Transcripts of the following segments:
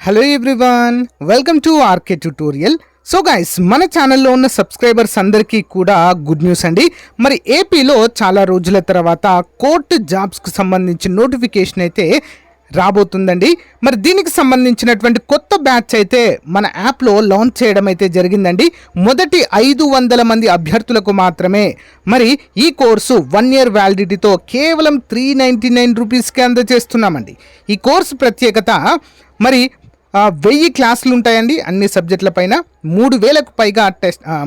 Hello everyone, welcome to RK tutorial. So guys, మన ఛానల్లో ఉన్న సబ్స్క్రైబర్స్ అందరికీ కూడా గుడ్ న్యూస్ అండి. మరి ఏపీలో చాలా రోజుల తర్వాత కోర్టు జాబ్స్కి సంబంధించిన నోటిఫికేషన్ అయితే రాబోతుందండి. మరి దీనికి సంబంధించినటువంటి కొత్త బ్యాచ్ అయితే మన యాప్లో లాంచ్ చేయడం అయితే జరిగిందండి. మొదటి 500 మంది అభ్యర్థులకు మాత్రమే మరి ఈ కోర్సు 1 year వ్యాలిడిటీతో కేవలం 399 రూపీస్కే అందజేస్తున్నామండి. ఈ కోర్సు ప్రత్యేకత మరి 1000 క్లాసులు ఉంటాయండి అన్ని సబ్జెక్టుల పైన. 3000కు పైగా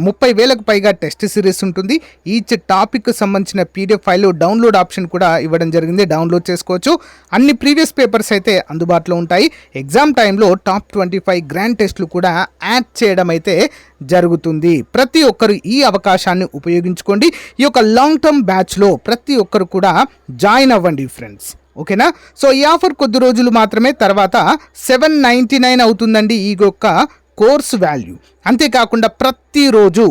30,000కు పైగా టెస్ట్ సిరీస్ ఉంటుంది. ఈచ్ టాపిక్ సంబంధించిన పీడిఎఫ్ ఫైల్ డౌన్లోడ్ ఆప్షన్ కూడా ఇవ్వడం జరిగింది, డౌన్లోడ్ చేసుకోవచ్చు. అన్ని ప్రీవియస్ పేపర్స్ అయితే అందుబాటులో ఉంటాయి. ఎగ్జామ్ టైంలో టాప్ 25 గ్రాండ్ టెస్టులు కూడా యాడ్ చేయడం అయితే జరుగుతుంది. ప్రతి ఒక్కరు ఈ అవకాశాన్ని ఉపయోగించుకోండి. ఈ యొక్క లాంగ్ టర్మ్ బ్యాచ్లో ప్రతి ఒక్కరు కూడా జాయిన్ అవ్వండి ఫ్రెండ్స్, ఓకేనా. సో ఈ ఆఫర్ కొద్ది రోజులు మాత్రమే, తర్వాత 799 అవుతుందండి ఈ యొక్క కోర్స్ వాల్యూ. అంతేకాకుండా ప్రతిరోజు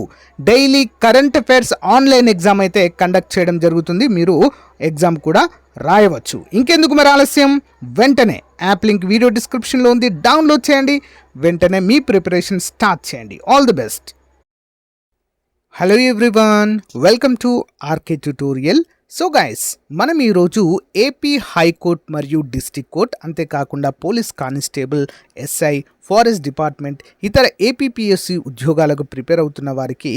daily current affairs online exam అయితే కండక్ట్ చేయడం జరుగుతుంది. మీరు ఎగ్జామ్ కూడా రాయవచ్చు. ఇంకెందుకు మరి ఆలస్యం, వెంటనే యాప్ లింక్ వీడియో డిస్క్రిప్షన్లో ఉంది, డౌన్లోడ్ చేయండి. వెంటనే మీ ప్రిపరేషన్ స్టార్ట్ చేయండి. All the best. Hello everyone, welcome to RK tutorial. So guys, మనం ఈరోజు ఏపీ హైకోర్ట్ మరియు డిస్ట్రిక్ట్ కోర్ట్, అంతేకాకుండా police constable, SI, forest department, ఇతర ఏపీపీఎస్సి ఉద్యోగాలకు ప్రిపేర్ అవుతున్న వారికి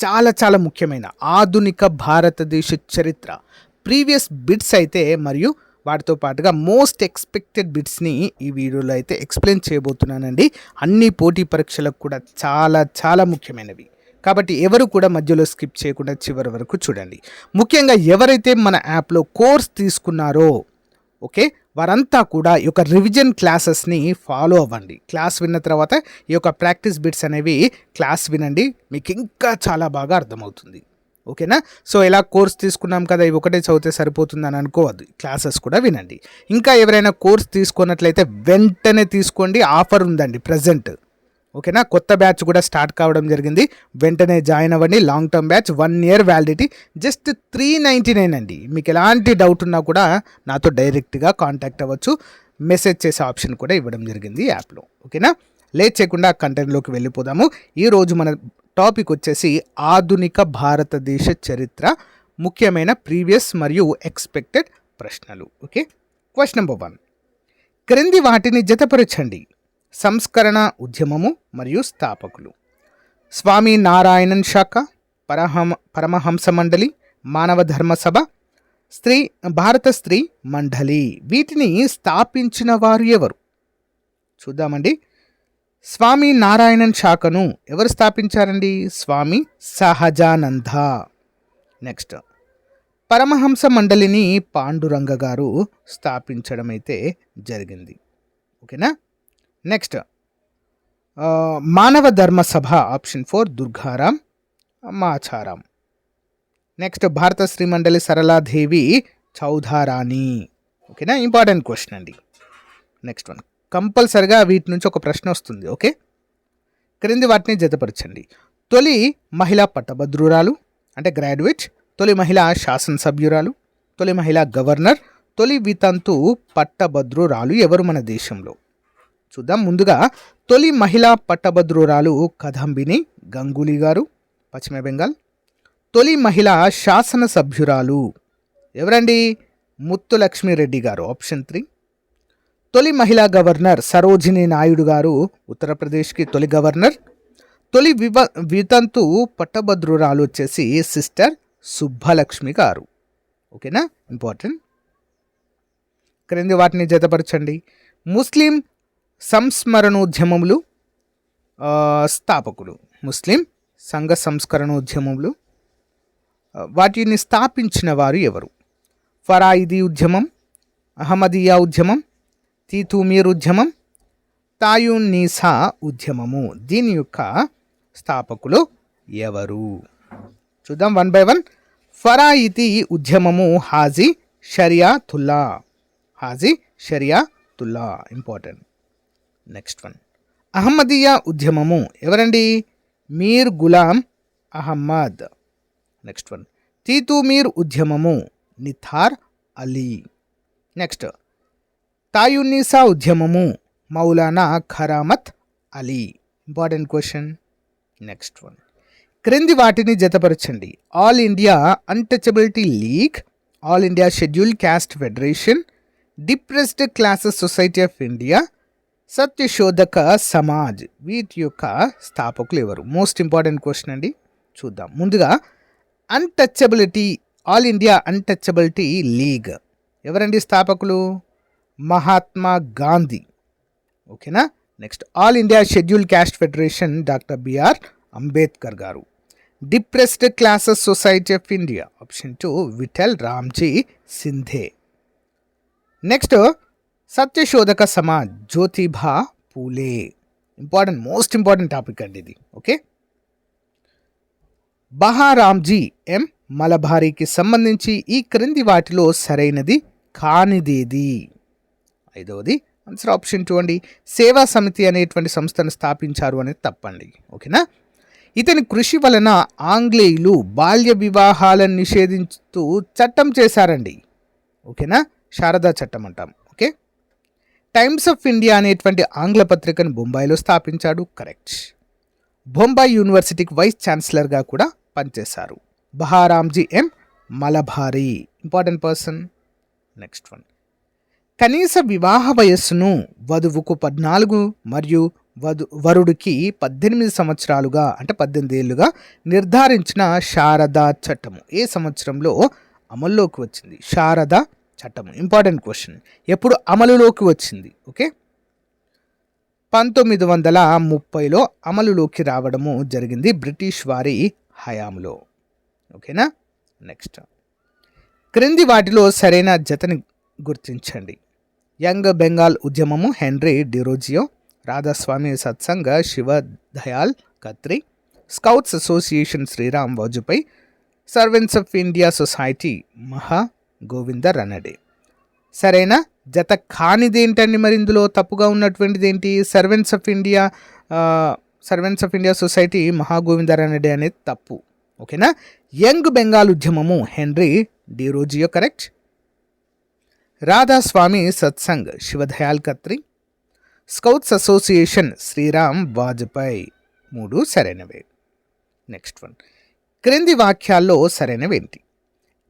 చాలా ముఖ్యమైన ఆధునిక భారతదేశ చరిత్ర ప్రీవియస్ బిట్స్ అయితే మరియు వాటితో పాటుగా మోస్ట్ ఎక్స్పెక్టెడ్ బిట్స్ని ఈ వీడియోలో అయితే ఎక్స్ప్లెయిన్ చేయబోతున్నానండి. అన్ని పోటీ పరీక్షలకు కూడా చాలా ముఖ్యమైనవి కాబట్టి ఎవరు కూడా మధ్యలో స్కిప్ చేయకుండా చివరి వరకు చూడండి. ముఖ్యంగా ఎవరైతే మన యాప్లో కోర్స్ తీసుకున్నారో ఓకే, వారంతా కూడా ఈ యొక్క రివిజన్ క్లాసెస్ని ఫాలో అవ్వండి. క్లాస్ విన్న తర్వాత ఈ యొక్క ప్రాక్టీస్ బిట్స్ అనేవి క్లాస్ వినండి, మీకు ఇంకా చాలా బాగా అర్థమవుతుంది, ఓకేనా. సో ఇలా కోర్స్ తీసుకున్నాం కదా, ఇవి ఒకటే చదివితే సరిపోతుందని అనుకోవద్దు, క్లాసెస్ కూడా వినండి. ఇంకా ఎవరైనా కోర్స్ తీసుకున్నట్లయితే వెంటనే తీసుకోండి, ఆఫర్ ఉందండి ప్రజెంట్, ఓకేనా. కొత్త బ్యాచ్ కూడా స్టార్ట్ కావడం జరిగింది, వెంటనే జాయిన్ అవ్వండి. Long term batch 1 year validity, just 399 అండి. మీకు ఎలాంటి డౌట్ ఉన్నా కూడా నాతో డైరెక్ట్గా కాంటాక్ట్ అవ్వచ్చు. మెసేజ్ చేసే ఆప్షన్ కూడా ఇవ్వడం జరిగింది యాప్లో, ఓకేనా. లేట్ చేయకుండా కంటెంట్లోకి వెళ్ళిపోదాము. ఈరోజు మన టాపిక్ వచ్చేసి ఆధునిక భారతదేశ చరిత్ర, ముఖ్యమైన ప్రీవియస్ మరియు ఎక్స్పెక్టెడ్ ప్రశ్నలు. ఓకే, క్వశ్చన్ నెంబర్ 1, క్రింది వాటిని జతపరచండి. సంస్కరణ ఉద్యమము మరియు స్థాపకులు: స్వామి నారాయణన్ శాఖ, పరమహంస మండలి, మానవ ధర్మ సభ, భారత స్త్రీ మండలి. వీటిని స్థాపించిన వారు ఎవరు? చూద్దామండి. స్వామి నారాయణన్ శాఖను ఎవరు స్థాపించారండి? స్వామి సహజానంద. నెక్స్ట్, పరమహంస మండలిని పాండురంగ గారు స్థాపించడం అయితే జరిగింది, ఓకేనా. నెక్స్ట్, మానవ ధర్మ సభ ఆప్షన్ 4 దుర్గారాం మాచారాం. నెక్స్ట్, భారత శ్రీ మండలి సరళాదేవి చౌధారాణి, ఓకేనా. ఇంపార్టెంట్ క్వశ్చన్ అండి. నెక్స్ట్ వన్, కంపల్సరిగా వీటి నుంచి ఒక ప్రశ్న వస్తుంది, ఓకే. క్రింది వాటిని జతపరచండి. తొలి మహిళా పట్టభద్రురాలు అంటే గ్రాడ్యుయేట్, తొలి మహిళా శాసనసభ్యురాలు, తొలి మహిళా గవర్నర్, తొలి వితంతు పట్టభద్రురాలు ఎవరు మన దేశంలో? చూద్దాం. ముందుగా తొలి మహిళా పట్టభద్రురాలు కదంబిని గంగూలీ గారు, పశ్చిమ బెంగాల్. తొలి మహిళా శాసనసభ్యురాలు ఎవరండి? ముత్తులక్ష్మిరెడ్డి గారు, ఆప్షన్ 3. తొలి మహిళా గవర్నర్ సరోజిని నాయుడు గారు, ఉత్తరప్రదేశ్కి తొలి గవర్నర్. తొలి వితంతు పట్టభద్రురాలు వచ్చేసి సిస్టర్ సుబ్బలక్ష్మి గారు, ఓకేనా. ఇంపార్టెంట్. క్రింది వాటిని జతపరచండి. ముస్లిం సంస్మరణోద్యమములు స్థాపకులు, ముస్లిం సంఘ సంస్కరణోద్యమములు, వాటిని స్థాపించిన వారు ఎవరు? ఫరాయిదీ ఉద్యమం, అహ్మదియా ఉద్యమం, తీతుమీర్ ఉద్యమం, తాయున్నీసా ఉద్యమము. దీని యొక్క స్థాపకులు ఎవరు? చూద్దాం 1 by 1. ఫరాయిదీ ఉద్యమము Haji Shariatullah, Haji Shariatullah, important. Next one, Ahmadiyya ఉద్యమము ఎవరండి? మీర్ గులాం అహ్మద్. నెక్స్ట్ వన్, తీతుమీర్ ఉద్యమము నిథార్ అలీ. నెక్స్ట్, తాయున్నీసా ఉద్యమము Maulana Karamat Ali. Important question. Next one, క్రింది వాటిని జతపరచండి. All India untouchability league, all India schedule caste federation, depressed classes society of India, Satyashodhak Samaj. వీటి యొక్క స్థాపకులు ఎవరు? మోస్ట్ ఇంపార్టెంట్ క్వశ్చన్ అండి. చూద్దాం. ముందుగా untouchability, all India untouchability league ఎవరండి స్థాపకులు? మహాత్మా గాంధీ. ఓకేనా. Next all India schedule caste federation doctor B R Ambedkar garu. Depressed classes society of India option 2 Vitthal Ramji Shinde. Next Satyashodhak Samaj Jyotiba Phule. Important, most important topic అండి ఇది. ఓకే. బహారామ్జీ ఎం మలబారీకి సంబంధించి ఈ క్రింది వాటిలో సరైనది కానిదేది? ఐదవది ఆన్సర్ ఆప్షన్ 2 అండి. సేవా సమితి అనేటువంటి సంస్థను స్థాపించారు అనేది తప్పండి. ఓకేనా. ఇతని కృషి వలన ఆంగ్లేయులు బాల్య వివాహాలను నిషేధించుతూ చట్టం చేశారండి. ఓకేనా. శారదా చట్టం అంటాం. ఓకే. టైమ్స్ ఆఫ్ ఇండియా అనేటువంటి ఆంగ్ల పత్రికను బొంబాయిలో స్థాపించాడు. కరెక్ట్. బొంబాయి యూనివర్సిటీకి వైస్ ఛాన్సలర్గా కూడా పనిచేశారు. Behramji M Malabari. Important person. Next one, కనీస వివాహ వయస్సును వధువుకు 14 మరియు వరుడికి 18 సంవత్సరాలుగా అంటే 18 ఏళ్ళుగా నిర్ధారించిన శారదా చట్టము ఏ సంవత్సరంలో అమల్లోకి వచ్చింది? శారదా చట్టము. Important question. ఎప్పుడు అమలులోకి వచ్చింది? ఓకే. 1930లో అమలులోకి రావడము జరిగింది బ్రిటిష్ వారి హయాంలో. ఓకేనా. నెక్స్ట్, క్రింది వాటిలో సరైన జతని గుర్తించండి. యంగ్ బెంగాల్ ఉద్యమము Henry Derozio, Radhaswami Satsang Shivdayal Khatri, scouts association Shriram Vajpayee, servants of India society Maha Govind Ranade. సరైన జత కానిది ఏంటండి? మరి ఇందులో తప్పుగా ఉన్నటువంటిది ఏంటి? Servants of India society Mahagovind Ranade అనేది తప్పు. ఓకేనా. యంగ్ బెంగాల్ ఉద్యమము Henry Derozio correct. Radhaswami Satsang Shivdayal Khatri, scouts association Shriram Vajpayee. 3 సరైనవే. నెక్స్ట్ వన్, క్రింది వాక్యాల్లో సరైనవేంటి?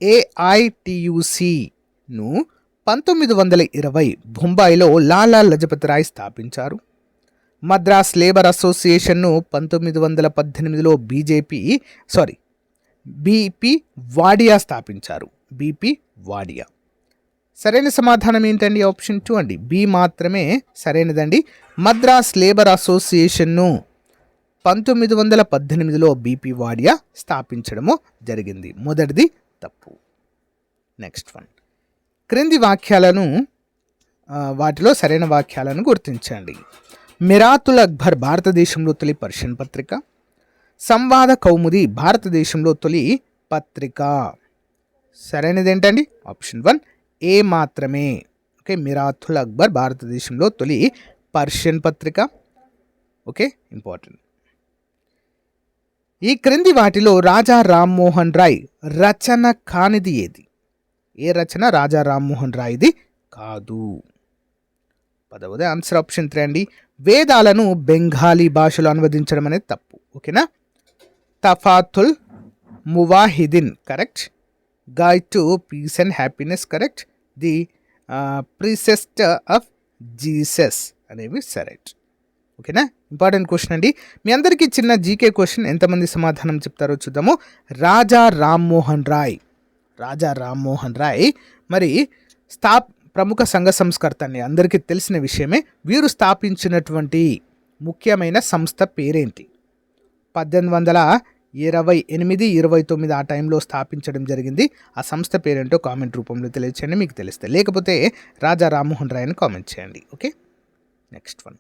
ఏఐటియుసిను 1920 బొంబాయిలో లాలా లజపతి రాయ్ స్థాపించారు. మద్రాస్ లేబర్ అసోసియేషన్ను 1918లో బిపి వాడియా స్థాపించారు. బిపి వాడియా. సరైన సమాధానం ఏంటండి? ఆప్షన్ 2 అండి. బి మాత్రమే సరైనదండి. మద్రాస్ లేబర్ అసోసియేషన్ను 1918లో బిపి వాడియా స్థాపించడము జరిగింది. మొదటిది తప్పు. నెక్స్ట్ వన్, క్రింది వాక్యాలను వాటిలో సరైన వాక్యాలను గుర్తించండి. మిరాతుల్ అక్బర్ భారతదేశంలో తొలి పర్షియన్ పత్రిక. సంవాద కౌముది భారతదేశంలో తొలి పత్రిక. సరైనది ఏంటండి? ఆప్షన్ 1 ఏ మాత్రమే. ఓకే. మిరాతుల్ అక్బర్ భారతదేశంలో తొలి పర్షియన్ పత్రిక. ఓకే. ఇంపార్టెంట్. ఈ క్రింది వాటిలో రాజా రామ్మోహన్ రాయ్ రచన కానిది ఏది? ఏ రచన రాజా రామ్మోహన్ రాయ్ది కాదు? 10వది ఆన్సర్ ఆప్షన్ 3 అండి. వేదాలను బెంగాలీ భాషలో అనువదించడం అనేది తప్పు. ఓకేనా. Tuhfatul Muwahhidin correct. Guide to peace and happiness correct. The precepts of Jesus అనేవి సరైట్. ఓకేనా. ఇంపార్టెంట్ క్వశ్చన్ అండి. మీ అందరికీ చిన్న జీకే క్వశ్చన్. ఎంతమంది సమాధానం చెప్తారో చూద్దాము. రాజా రామ్మోహన్ రాయ్ మరి ప్రముఖ సంఘ సంస్కర్త అండి, అందరికీ తెలిసిన విషయమే. వీరు స్థాపించినటువంటి ముఖ్యమైన సంస్థ పేరేంటి? 1828-29 ఆ టైంలో స్థాపించడం జరిగింది. ఆ సంస్థ పేరేంటో కామెంట్ రూపంలో తెలియచేయండి మీకు తెలిస్తే. లేకపోతే రాజా రామ్మోహన్ రాయ్ అని కామెంట్ చేయండి. ఓకే. నెక్స్ట్ వన్,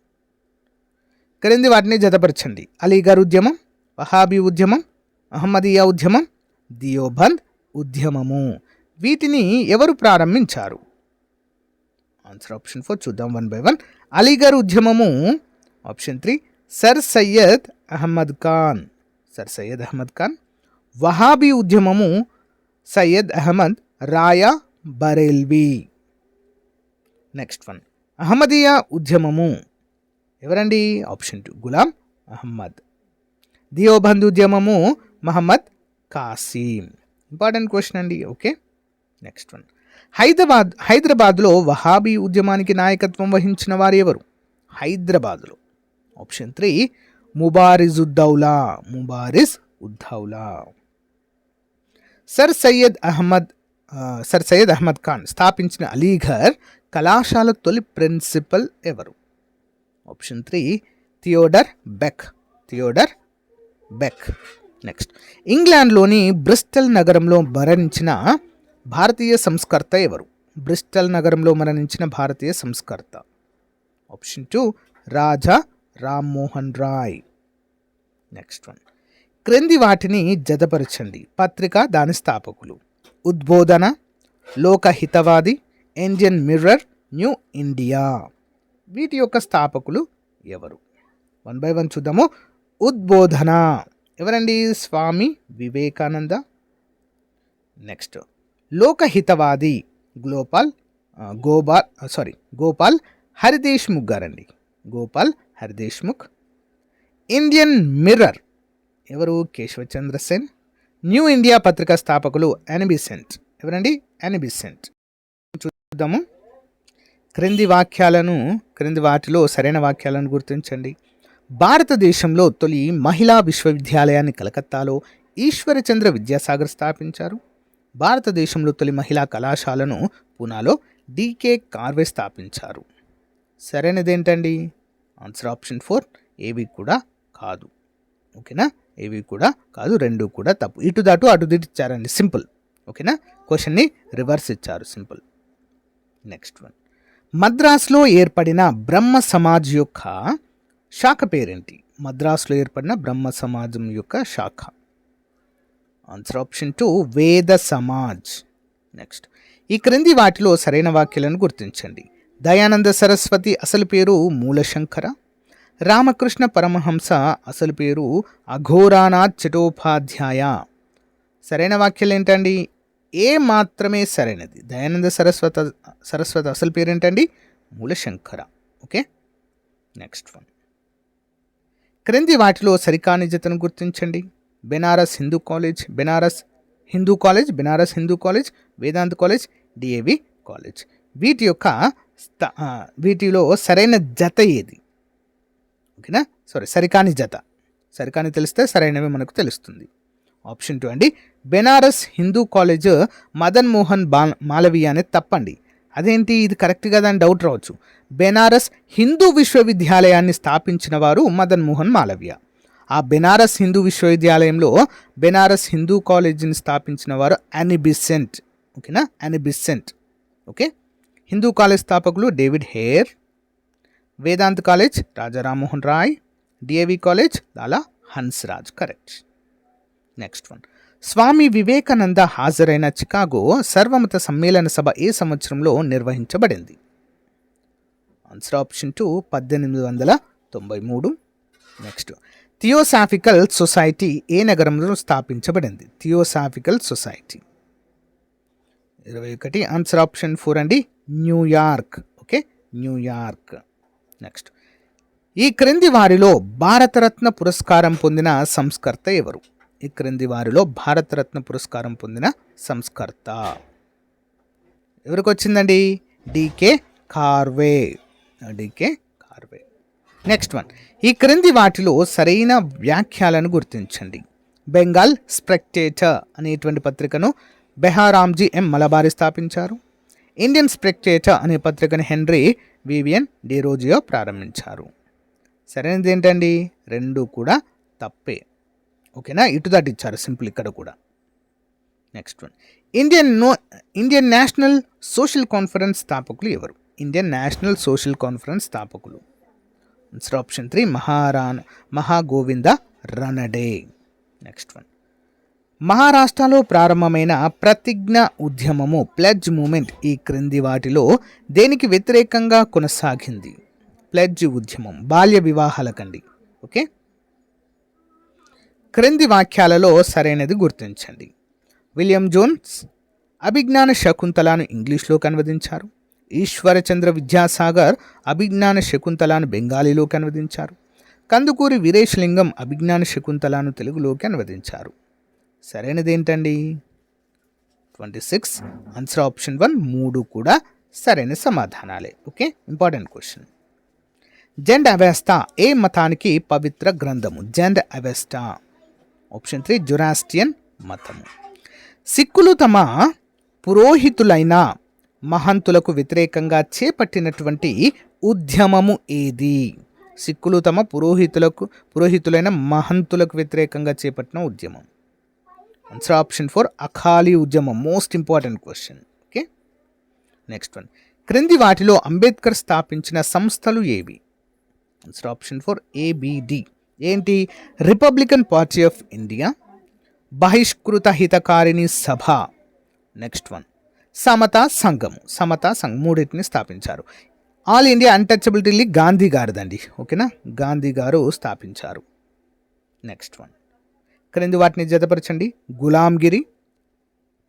క్రింది వాటిని జతపరచండి. అలీగర్ ఉద్యమం, వహాబీ ఉద్యమం, అహ్మదియా ఉద్యమం, దియోబంద్ ఉద్యమము. వీటిని ఎవరు ప్రారంభించారు? ఆన్సర్ ఆప్షన్ 4 చూద్దాం 1 by 1. అలీగర్ ఉద్యమము ఆప్షన్ 3 సర్ సయ్యద్ అహ్మద్ ఖాన్. వహాబీ ఉద్యమము సయ్యద్ అహ్మద్ రాయా బరేల్వి. నెక్స్ట్ వన్, అహ్మదీయా ఉద్యమము ఎవరండి? ఆప్షన్ 2 గులాం అహ్మద్. దియోబంద్ ఉద్యమము మహమ్మద్ కాసిం. ఇంపార్టెంట్ క్వశ్చన్ అండి. Okay, next one. హైదరాబాద్లో వహాబీ ఉద్యమానికి నాయకత్వం వహించిన వారు ఎవరు? హైదరాబాద్లో. ఆప్షన్ 3 ముబారిజ్ ఉద్దౌలా. సర్ సయ్యద్ అహ్మద్ ఖాన్ స్థాపించిన అలీఘర్ కళాశాల తొలి ప్రిన్సిపల్ ఎవరు? Option 3 Theodore Beck. నెక్స్ట్, ఇంగ్లాండ్లోని బ్రిస్టల్ నగరంలో మరణించిన భారతీయ సంస్కర్త ఎవరు? బ్రిస్టల్ నగరంలో మరణించిన భారతీయ సంస్కర్త. Option 2 Raja Rammohan Roy. Next one. క్రింది వాటిని జతపరచండి. పత్రిక, దాని స్థాపకులు. Udbodhan, Lokhitwadi, Indian mirror, new India. వీటి యొక్క స్థాపకులు ఎవరు? 1 by 1 చూద్దాము. ఉద్బోధన ఎవరండి? స్వామి వివేకానంద. నెక్స్ట్, లోకహితవాది గోపాల్ హరిదేశ్ముఖ్ గారండి. గోపాల్ హరిదేశ్ముఖ్. ఇండియన్ మిర్రర్ ఎవరు? కేశవచంద్ర సెన్. న్యూ ఇండియా పత్రికా స్థాపకులు ఎనిబిసెంట్. ఎవరండి? ఎనిబిసెంట్. చూద్దాము. క్రింది వాటిలో సరైన వాక్యాలను గుర్తించండి. భారతదేశంలో తొలి మహిళా విశ్వవిద్యాలయాన్ని కలకత్తాలో ఈశ్వరచంద్ర విద్యాసాగర్ స్థాపించారు. భారతదేశంలో తొలి మహిళా కళాశాలను పూనాలో డికే కార్వే స్థాపించారు. సరైనది ఏంటండి? ఆన్సర్ ఆప్షన్ 4 ఏవి కూడా కాదు. ఓకేనా? ఏవి కూడా కాదు, 2 కూడా తప్పు. ఇటు దాటు అటు దిటు ఇచ్చారండి, సింపుల్. ఓకేనా? క్వశ్చన్ని రివర్స్ ఇచ్చారు, సింపుల్. Next one. మద్రాసులో ఏర్పడిన బ్రహ్మ సమాజ్ యొక్క శాఖ పేరేంటి? మద్రాసులో ఏర్పడిన బ్రహ్మ సమాజం యొక్క శాఖ. ఆన్సర్ ఆప్షన్ 2 వేద సమాజ్. నెక్స్ట్, ఈ క్రింది వాటిలో సరైన వాక్యాలను గుర్తించండి. దయానంద సరస్వతి అసలు పేరు మూలశంకర. రామకృష్ణ పరమహంస అసలు పేరు అఘోరానాథ్ చటోపాధ్యాయ. సరైన వాక్యాలు ఏంటండి? ఏ మాత్రమే సరైనది. దయానంద సరస్వతి అసలు పేరు ఏంటండి? మూలశంకర. Okay, next one. క్రింది వాటిలో సరికాని జతను గుర్తించండి. Benaras Hindu college, Vedant college, D A V college. వీటిలో సరైన జత ఏది? ఓకేనా? సరికాని జత. సరికాని తెలిస్తే సరైనవి మనకు తెలుస్తుంది. ఆప్షన్ 2 అండి. బెనారస్ హిందూ కాలేజ్ మదన్ మోహన్ మాలవీయ అనేది తప్పండి. అదేంటి, ఇది కరెక్ట్ కదా అని డౌట్ రావచ్చు. బెనారస్ హిందూ విశ్వవిద్యాలయాన్ని స్థాపించిన వారు మదన్ మోహన్ మాలవీయ. ఆ బెనారస్ హిందూ విశ్వవిద్యాలయంలో బెనారస్ హిందూ కాలేజీని స్థాపించిన వారు ఎనిబిసెంట్. ఓకేనా? ఎనిబిసెంట్. ఓకే. హిందూ కాలేజ్ స్థాపకులు David Hare. Vedant college Raja Rammohan Roy. D A V college Lala Hansraj. Correct. Next one. Swami Vivekananda హాజరైన చికాగో సర్వమత సమ్మేళన సభ ఏ సంవత్సరంలో నిర్వహించబడింది? Answer option 2 1893. Next, theosophical society ఏ నగరంలో స్థాపించబడింది? Theosophical society 21. ఆన్సర్ ఆప్షన్ 4 అండి, న్యూయార్క్. Okay, New York. నెక్స్ట్, ఈ క్రింది వారిలో భారతరత్న పురస్కారం పొందిన సంస్కర్త ఎవరు? ఈ క్రింది వారిలో భారతరత్న పురస్కారం పొందిన సంస్కర్త ఎవరికి వచ్చిందండి? డికే కార్వే. Next one. ఈ క్రింది వాటిలో సరైన వ్యాఖ్యలను గుర్తించండి. బెంగాల్ స్పెక్టేటర్ అనేటువంటి పత్రికను బెహారాంజీ ఎం మలబారి స్థాపించారు. ఇండియన్ స్పెక్టేటర్ అనే పత్రికను హెన్రీ వివియన్ డిరోజియో ప్రారంభించారు. సరైనది ఏంటండి? 2 కూడా తప్పే. ఓకేనా? ఇటు దాటి ఇచ్చారు, సింపుల్ ఇక్కడ కూడా. Next one. Indian national social conference స్థాపకులు ఎవరు? ఇండియన్ నేషనల్ సోషల్ కాన్ఫరెన్స్ స్థాపకులు. Answer option 3 Mahagovind Ranade. Next one. మహారాష్ట్రలో ప్రారంభమైన ప్రతిజ్ఞ ఉద్యమము ప్లెడ్జ్ మూమెంట్ ఈ క్రింది వాటిలో దేనికి వ్యతిరేకంగా కొనసాగింది? ప్లెడ్జ్ ఉద్యమం బాల్య వివాహాలకండి. ఓకే, క్రింది వాక్యాలలో సరైనది గుర్తించండి. విలియం జోన్స్ అభిజ్ఞాన శకుంతలను ఇంగ్లీష్లోకి అనువదించారు. ఈశ్వరచంద్ర విద్యాసాగర్ అభిజ్ఞాన శకుంతలాను బెంగాలీలోకి అనువదించారు. కందుకూరి వీరేశలింగం అభిజ్ఞాన శకుంతలాను తెలుగులోకి అనువదించారు. సరైనది ఏంటండి? 26. Answer option 1. 3 కూడా సరైన సమాధానాలే. Okay, important question. Zend Avesta ఏ మతానికి పవిత్ర గ్రంథము? జెండ్ అవెస్టా. ఆప్షన్ 3 జొరాస్ట్రియన్ మతము. సిక్కులు తమ పురోహితులైన మహంతులకు వ్యతిరేకంగా చేపట్టినటువంటి ఉద్యమము ఏది? సిక్కులు తమ పురోహితులైన మహంతులకు వ్యతిరేకంగా చేపట్టిన ఉద్యమం. ఆన్సర్ ఆప్షన్ 4 అఖాలీ ఉద్యమం. Most important question. Okay, next one. క్రింది వాటిలో అంబేద్కర్ స్థాపించిన సంస్థలు ఏవి? Answer option 4 ABD. ఏంటి? Republican party of India, Bahishkrit Hitakarini Sabha. Next one Samata సంఘము. సమతా సంఘం మూడింటిని స్థాపించారు. All India untouchability league Gandhi గారిదండి. ఓకేనా, గాంధీ గారు స్థాపించారు. నెక్స్ట్ వన్ క్రింది వాటిని జతపరచండి. Gulamgiri,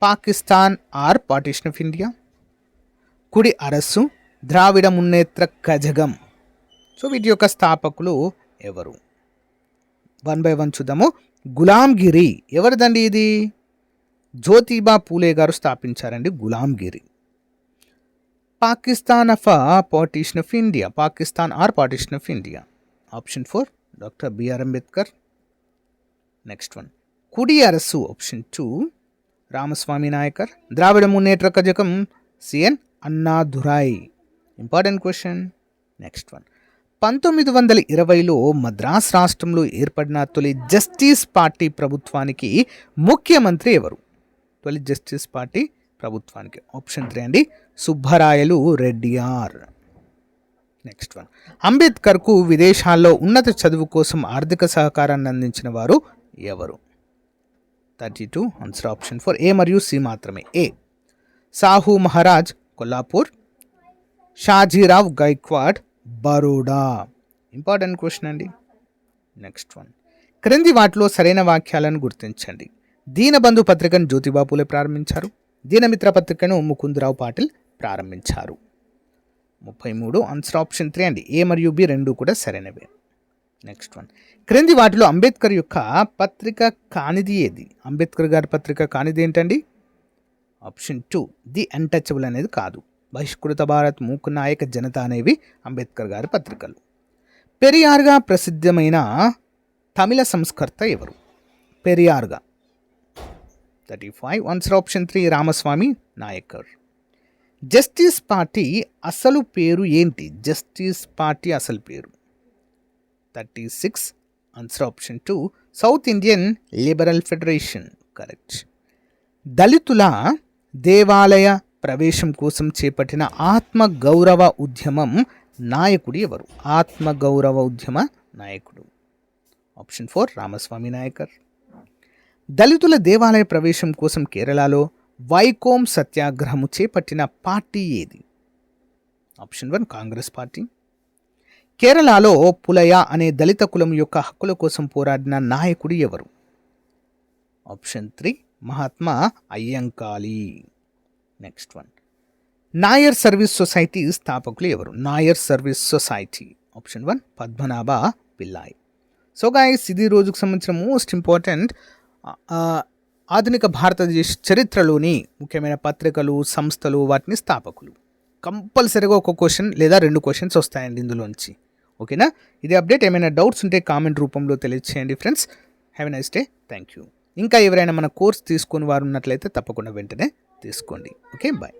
Pakistan or partition of India, Kudi Arasu, Dravida మున్నేత్ర Kazhagam. So వీటి యొక్క స్థాపకులు ఎవరు? 1 by 1 చూద్దాము. గులాంగిరి ఎవరిదండి? ఇది జ్యోతిబా పూలే గారు స్థాపించారండి Gulamgiri. Pakistan of partition of India, Pakistan or partition of India. Option 4 doctor B R Ambedkar. Next one Kudi Arasu. Option 2 Ramaswami Naicker. Dravida Munnetra Kazhagam C N Annadurai. Important question. Next one 1920లో మద్రాస్ రాష్ట్రంలో ఏర్పడిన తొలి జస్టిస్ పార్టీ ప్రభుత్వానికి ముఖ్యమంత్రి ఎవరు? తొలి జస్టిస్ పార్టీ ప్రభుత్వానికి. ఆప్షన్ 3 అండి సుబ్బరాయలు రెడ్డియార్. నెక్స్ట్ వన్ అంబేద్కర్కు విదేశాల్లో ఉన్నత చదువు కోసం ఆర్థిక సహకారాన్ని అందించిన వారు ఎవరు? 32. ఆన్సర్ ఆప్షన్ 4 A మరియు C మాత్రమే. ఏ సాహు మహారాజ్ కొల్లాపూర్, షాజీరావ్ గైక్వాడ్ బరోడా. ఇంపార్టెంట్ క్వశ్చన్ అండి. నెక్స్ట్ వన్ క్రింది వాటిలో సరైన వాక్యాలను గుర్తించండి. దీనబంధు పత్రికను జ్యోతిబా పూలే ప్రారంభించారు. దీనమిత్ర పత్రికను ముకుందరావు పాటిల్ ప్రారంభించారు. 33. ఆన్సర్ ఆప్షన్ 3 అండి. A మరియు B రెండు కూడా సరైనవే. నెక్స్ట్ వన్ క్రింది వాటిలో అంబేద్కర్ యొక్క పత్రిక కానిది ఏది? అంబేద్కర్ గారి పత్రిక కానిది ఏంటండి? ఆప్షన్ 2 ది అన్టచబుల్ అనేది కాదు. బహిష్కృత భారత్, మూక్ నాయక జనత అనేవి అంబేద్కర్ గారి పత్రికలు. పెరియార్గా ప్రసిద్ధమైన తమిళ సంస్కర్త ఎవరు? పెరియార్గా. 35. Answer option 3 Ramaswamy Naicker. Justice party అసలు పేరు ఏంటి? జస్టిస్ పార్టీ అసలు పేరు. 36. Answer option 2 South Indian liberal federation. Correct. దళితుల దేవాలయ ప్రవేశం కోసం చేపట్టిన ఆత్మగౌరవ ఉద్యమం నాయకుడు ఎవరు? ఆత్మగౌరవ ఉద్యమ నాయకుడు. ఆప్షన్ 4 రామస్వామి నాయకర్. దళితుల దేవాలయ ప్రవేశం కోసం కేరళలో వైకోమ్ సత్యాగ్రహము చేపట్టిన పార్టీ ఏది? Option 1 Congress party. కేరళలో పులయ అనే దళిత కులం యొక్క హక్కుల కోసం పోరాడిన నాయకుడు ఎవరు? Option 3 Mahatma Ayyankali. Next one Nair service society స్థాపకులు ఎవరు? Nair service society. Option 1 Padmanabha Pillai. So guys ఇది రోజుకు సంబంధించిన మోస్ట్ ఇంపార్టెంట్ ఆధునిక భారతదేశ చరిత్రలోని ముఖ్యమైన పత్రికలు, సంస్థలు, వాటిని స్థాపకులు. కంపల్సరీగా ఒక క్వశ్చన్ లేదా 2 క్వశ్చన్స్ వస్తాయండి ఇందులోంచి. ఓకేనా, ఇది అప్డేట్. ఏమైనా డౌట్స్ ఉంటే కామెంట్ రూపంలో తెలియచేయండి friends. Have a nice day. Thank you. ఇంకా ఎవరైనా మన కోర్స్ తీసుకుని వారు ఉన్నట్లయితే తప్పకుండా వెంటనే తీసుకోండి. Okay, bye.